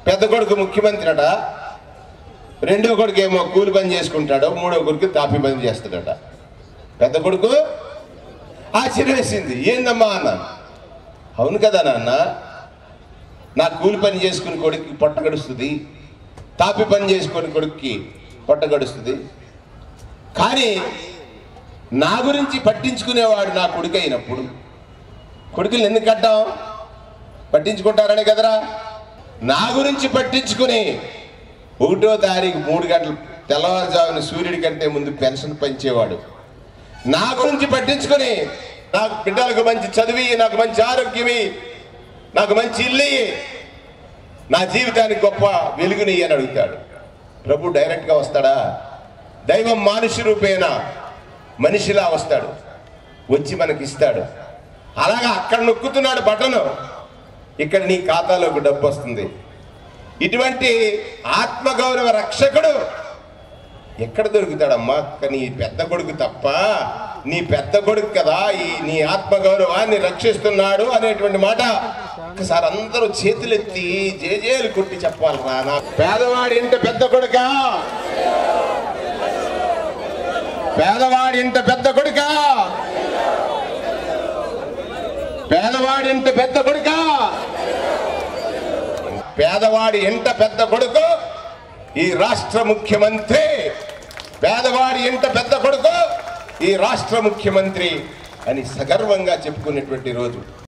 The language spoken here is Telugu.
పెద్ద కొడుకు ముఖ్యమంత్రి అట, రెండో కొడుకు ఏమో కూలి పని చేసుకుంటాడు, మూడో కొడుకు తాపి పని చేస్తాడట. పెద్ద కొడుకు ఆశ్చర్యం వేసింది, ఏందమ్మా అన్నాను. అవును కదా నాన్న, నా కూలి పని చేసుకుని కొడుక్కి పొట్ట గడుస్తుంది, తాపి పని చేసుకుని కొడుక్కి పొట్ట గడుస్తుంది, కానీ నా గురించి పట్టించుకునేవాడు నా కొడుకు అయినప్పుడు కొడుకులు ఎందుకు కట్టాం? పట్టించుకుంటారనే కదరా. నా గురించి పట్టించుకుని 1వ తారీఖు 3 గంటలు తెల్లవారుజామున సూర్యుడి కంటే ముందు పెన్షన్ పంచేవాడు, నా గురించి పట్టించుకుని నాకు బిడ్డలకు మంచి చదివి, నాకు మంచి ఆరోగ్యమి, నాకు మంచి ఇల్లు, నా జీవితానికి గొప్ప వెలుగుని అని అడుగుతాడు. ప్రభు డైరెక్ట్గా వస్తాడా? దైవం మానుష రూపేణ మనిషిలా వస్తాడు, వచ్చి మనకి ఇస్తాడు. అలాగా అక్కడ నొక్కుతున్నాడు బటను, ఇక్కడ నీ ఖాతాలోకి డబ్బు వస్తుంది. ఇటువంటి ఆత్మగౌరవ రక్షకుడు ఎక్కడ దొరుకుతాడమ్మా? నీ పెద్ద కొడుకు తప్ప, నీ పెద్ద కొడుకు కదా నీ ఆత్మగౌరవాన్ని రక్షిస్తున్నాడు అనేటువంటి మాట ఒకసారి అందరూ చేతులెత్తి జేజేలు కొట్టి చెప్పాలరా. నా పేదవాడి ఇంట పెద్ద కొడుకా, పేదవాడి ఇంట పెద్ద కొడుకా, పేదవాడి ఇంట పెద్ద కొడుకా, పేదవాడి ఇంట పెద్ద కొడుకు ఈ రాష్ట్ర ముఖ్యమంత్రి, పేదవాడి ఇంట పెద్ద కొడుకు ఈ రాష్ట్ర ముఖ్యమంత్రి అని సగర్వంగా చెప్పుకునేటువంటి రోజు.